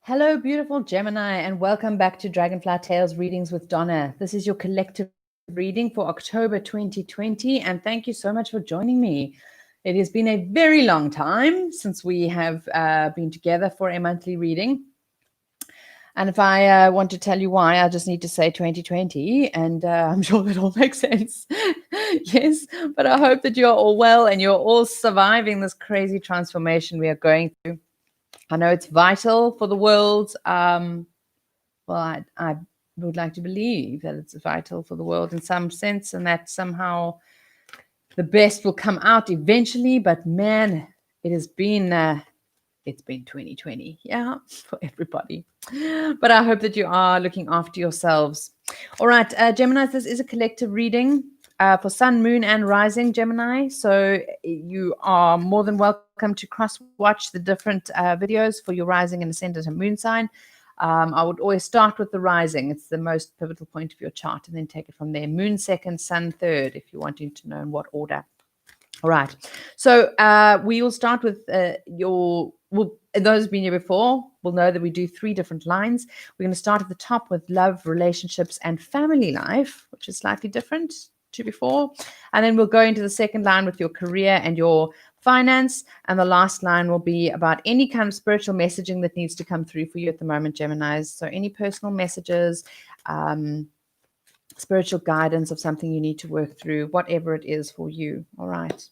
Hello, beautiful Gemini, and welcome back to Dragonfly Tales Readings with Donna. This is your collective reading for October 2020, and thank you so much for joining me. It has been a very long time since we have been together for a monthly reading. And if I want to tell you why, I just need to say 2020, and I'm sure it all makes sense. Yes, but I hope that you're all well and you're all surviving this crazy transformation we are going through. I know it's vital for the world. Well, I would like to believe that it's vital for the world in some sense, and that somehow the best will come out eventually. But man, it's been 2020, yeah, for everybody. But I hope that you are looking after yourselves. All right, Geminis, this is a collective reading for Sun, Moon, and Rising Gemini. So you are more than welcome to cross-watch the different videos for your Rising and Ascendant and Moon sign. I would always start with the Rising. It's the most pivotal point of your chart, and then take it from there. Moon second, Sun third, if you're wanting to know in what order. All right. So we will start with those who've been here before will know that we do 3 different lines. We're going to start at the top with love, relationships, and family life, which is slightly different to before. And then we'll go into the second line with your career and your finance. And the last line will be about any kind of spiritual messaging that needs to come through for you at the moment, Geminis. So any personal messages, spiritual guidance of something you need to work through, whatever it is for you. All right.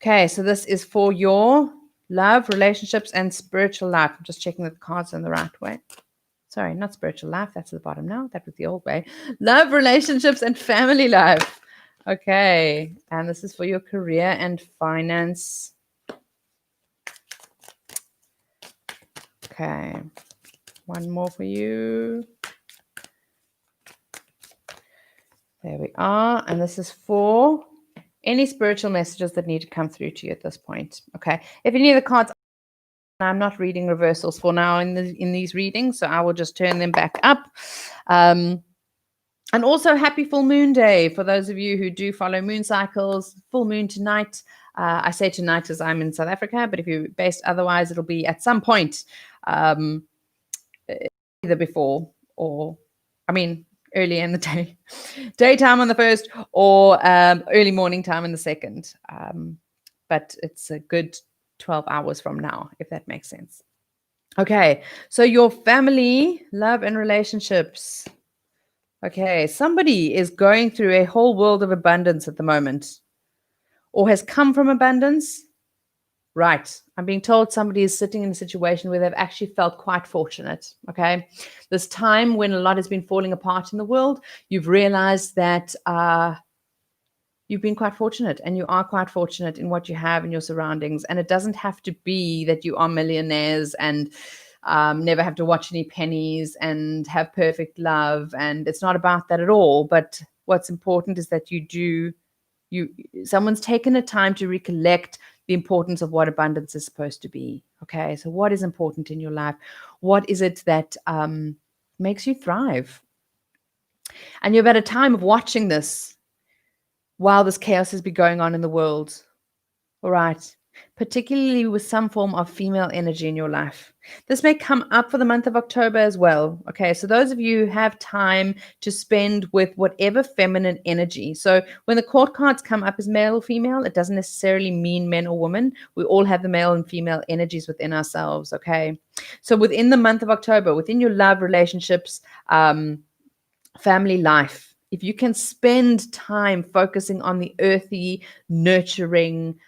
Okay, so this is for your love, relationships, and spiritual life. I'm just checking that the cards are in the right way. Sorry, not spiritual life. That's at the bottom now. That was the old way. Love, relationships, and family life. Okay, and this is for your career and finance. Okay, one more for you. There we are. And this is for any spiritual messages that need to come through to you at this point. Okay. If any of the cards, I'm not reading reversals for now in these readings, so I will just turn them back up. And also happy full moon day for those of you who do follow moon cycles. Full moon tonight. I say tonight as I'm in South Africa, but if you're based otherwise, it'll be at some point either before or, early in the day, daytime on the first, or early morning time on the second. But it's a good 12 hours from now, if that makes sense. Okay, so your family, love, and relationships. Okay, somebody is going through a whole world of abundance at the moment, or has come from abundance. Right. I'm being told somebody is sitting in a situation where they've actually felt quite fortunate. Okay. This time when a lot has been falling apart in the world, you've realized that you've been quite fortunate, and you are quite fortunate in what you have in your surroundings. And it doesn't have to be that you are millionaires and never have to watch any pennies and have perfect love. And it's not about that at all. But what's important is that someone's taken the time to recollect the importance of what abundance is supposed to be. Okay, so what is important in your life? What is it that makes you thrive? And you're at a time of watching this while this chaos has been going on in the world. All right, particularly with some form of female energy in your life. This may come up for the month of October as well. Okay, so those of you who have time to spend with whatever feminine energy. So when the court cards come up as male or female, it doesn't necessarily mean men or women. We all have the male and female energies within ourselves. Okay, so within the month of October, within your love, relationships, family life, if you can spend time focusing on the earthy, nurturing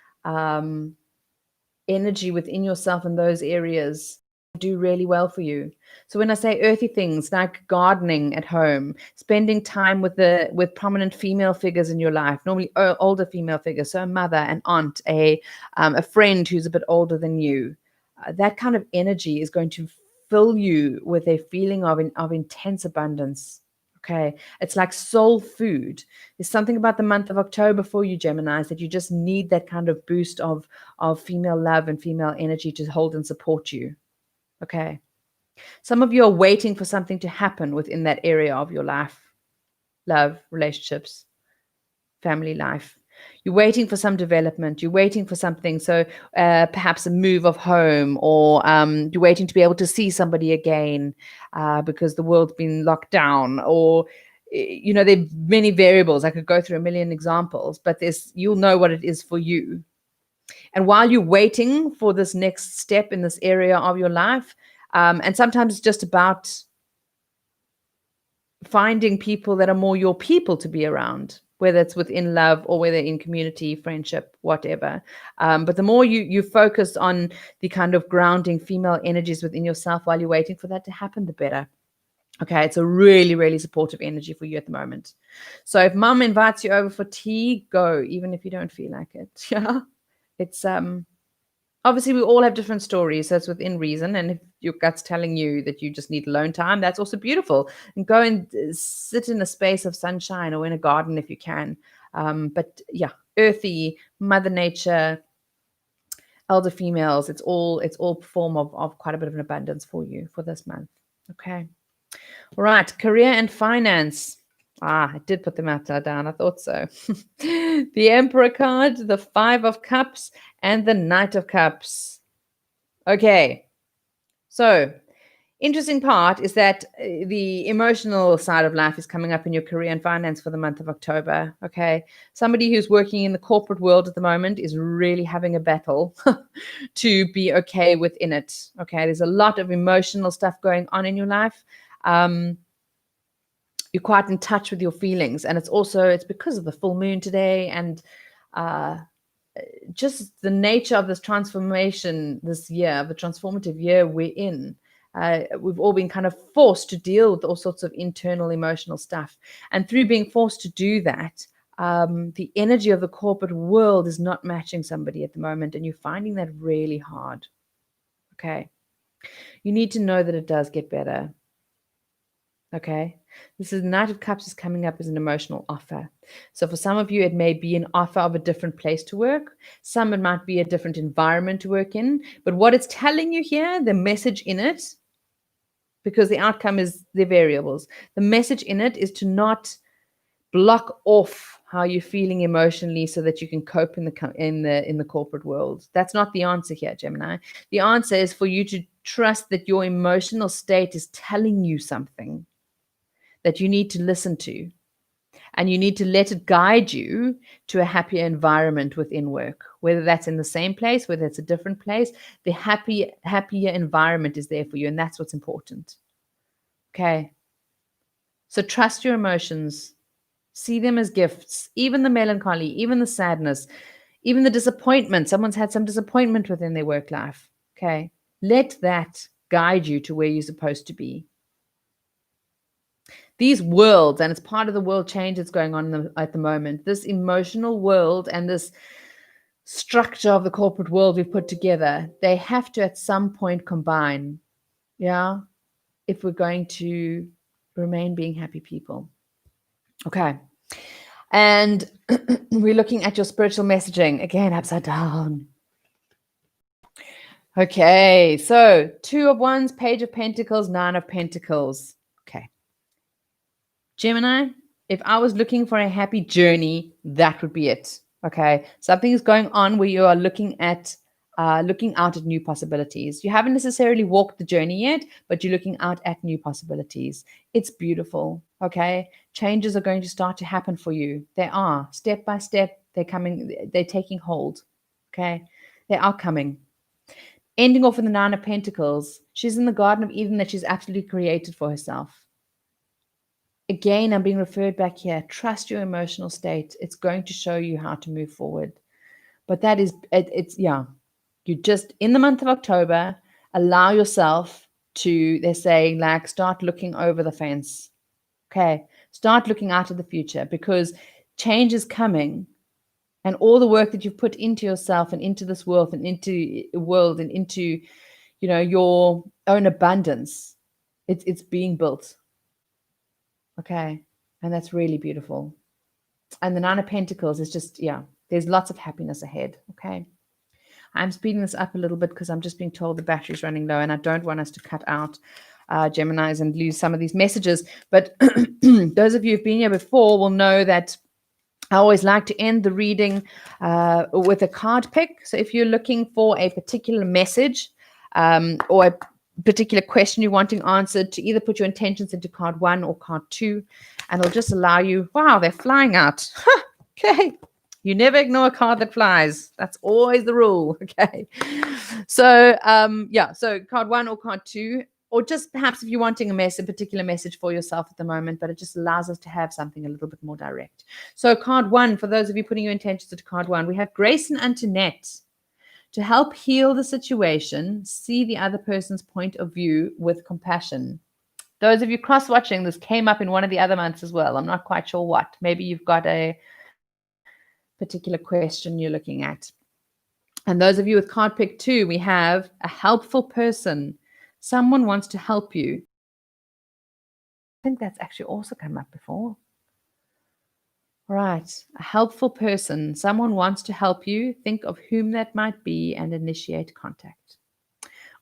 energy within yourself in those areas, do really well for you. So when I say earthy things like gardening at home, spending time with prominent female figures in your life, normally older female figures, so a mother, an aunt, a friend who's a bit older than you, that kind of energy is going to fill you with a feeling of intense abundance. Okay, it's like soul food. There's something about the month of October for you, Geminis, that you just need that kind of boost of female love and female energy to hold and support you. Okay. Some of you are waiting for something to happen within that area of your life, love, relationships, family life. You're waiting for some development. You're waiting for something. So perhaps a move of home, or you're waiting to be able to see somebody again because the world's been locked down, or there are many variables. I could go through a million examples, but you'll know what it is for you. And while you're waiting for this next step in this area of your life, and sometimes it's just about finding people that are more your people to be around, whether it's within love or whether in community, friendship, whatever. But the more you focus on the kind of grounding female energies within yourself while you're waiting for that to happen, the better. Okay, it's a really, really supportive energy for you at the moment. So if mom invites you over for tea, go, even if you don't feel like it. Yeah. It's obviously we all have different stories, so it's within reason. And if your gut's telling you that you just need alone time, that's also beautiful. And go and sit in a space of sunshine or in a garden if you can. But yeah, earthy, Mother Nature, elder females, it's all form of quite a bit of an abundance for you for this month. Okay. All right, career and finance. I did put them upside down. I thought so. The Emperor card, the 5 of Cups, and the Knight of Cups. Okay. So, interesting part is that the emotional side of life is coming up in your career and finance for the month of October. Okay. Somebody who's working in the corporate world at the moment is really having a battle to be okay within it. Okay. There's a lot of emotional stuff going on in your life. You're quite in touch with your feelings, and it's because of the full moon today, and just the nature of this transformation this year, the transformative year we're in. We've all been kind of forced to deal with all sorts of internal emotional stuff, and through being forced to do that, the energy of the corporate world is not matching somebody at the moment, and you're finding that really hard. Okay, you need to know that it does get better. Okay, this is Knight of Cups is coming up as an emotional offer. So for some of you, it may be an offer of a different place to work. Some, it might be a different environment to work in. But what it's telling you here, the message in it, because the outcome is the variables, the message in it is to not block off how you're feeling emotionally so that you can cope in the corporate world. That's not the answer here, Gemini. The answer is for you to trust that your emotional state is telling you something that you need to listen to, and you need to let it guide you to a happier environment within work, whether that's in the same place, whether it's a different place. The happier environment is there for you, and that's what's important. Okay, so trust your emotions, see them as gifts, even the melancholy, even the sadness, even the disappointment. Someone's had some disappointment within their work life. Okay, let that guide you to where you're supposed to be. These worlds, and it's part of the world change that's going on at the moment, this emotional world and this structure of the corporate world we've put together, they have to at some point combine, yeah, if we're going to remain being happy people. Okay. And we're looking at your spiritual messaging, again, upside down. Okay, so 2 of Wands, Page of Pentacles, 9 of Pentacles. Okay. Gemini, if I was looking for a happy journey, that would be it. Okay, something is going on where you are looking out at new possibilities. You haven't necessarily walked the journey yet, but you're looking out at new possibilities. It's beautiful. Okay, changes are going to start to happen for you. They are step by step. They're coming. They're taking hold. Okay, they are coming. Ending off with the 9 of Pentacles. She's in the Garden of Eden that she's absolutely created for herself. Again, I'm being referred back here. Trust your emotional state. It's going to show you how to move forward. But that is, you just, in the month of October, allow yourself to, they're saying, like, start looking over the fence. Okay. Start looking out at the future, because change is coming. And all the work that you've put into yourself and into this world and into your own abundance, it's being built. Okay. And that's really beautiful. And the 9 of Pentacles is just, there's lots of happiness ahead. Okay. I'm speeding this up a little bit because I'm just being told the battery's running low, and I don't want us to cut out Geminis and lose some of these messages. But those of you who've been here before will know that I always like to end the reading with a card pick. So if you're looking for a particular message or a particular question you're wanting answered, to either put your intentions into card 1 or card 2, and it'll just allow you, wow, they're flying out. Okay. You never ignore a card that flies. That's always the rule. Okay. So yeah, so card 1 or card 2, or just perhaps if you're wanting a particular message for yourself at the moment, but it just allows us to have something a little bit more direct. So card 1, for those of you putting your intentions into card 1, we have Grace and Antoinette. To help heal the situation, see the other person's point of view with compassion. Those of you cross-watching, this came up in one of the other months as well. I'm not quite sure what. Maybe you've got a particular question you're looking at. And those of you with card pick 2, we have a helpful person. Someone wants to help you. I think that's actually also come up before. Right. A helpful person. Someone wants to help you. Think of whom that might be and initiate contact.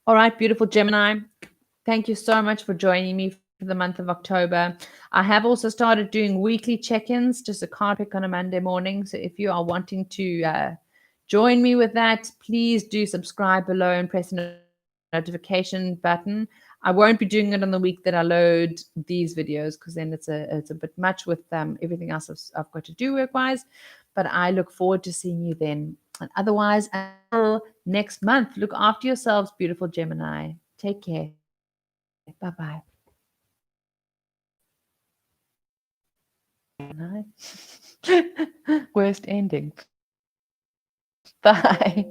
All right, beautiful Gemini. Thank you so much for joining me for the month of October. I have also started doing weekly check-ins, just a card pick on a Monday morning. So if you are wanting to join me with that, please do subscribe below and press the notification button. I won't be doing it on the week that I load these videos, because then it's a bit much with everything else I've got to do work-wise. But I look forward to seeing you then. And otherwise, until next month, look after yourselves, beautiful Gemini. Take care. Bye-bye. Worst ending. Bye.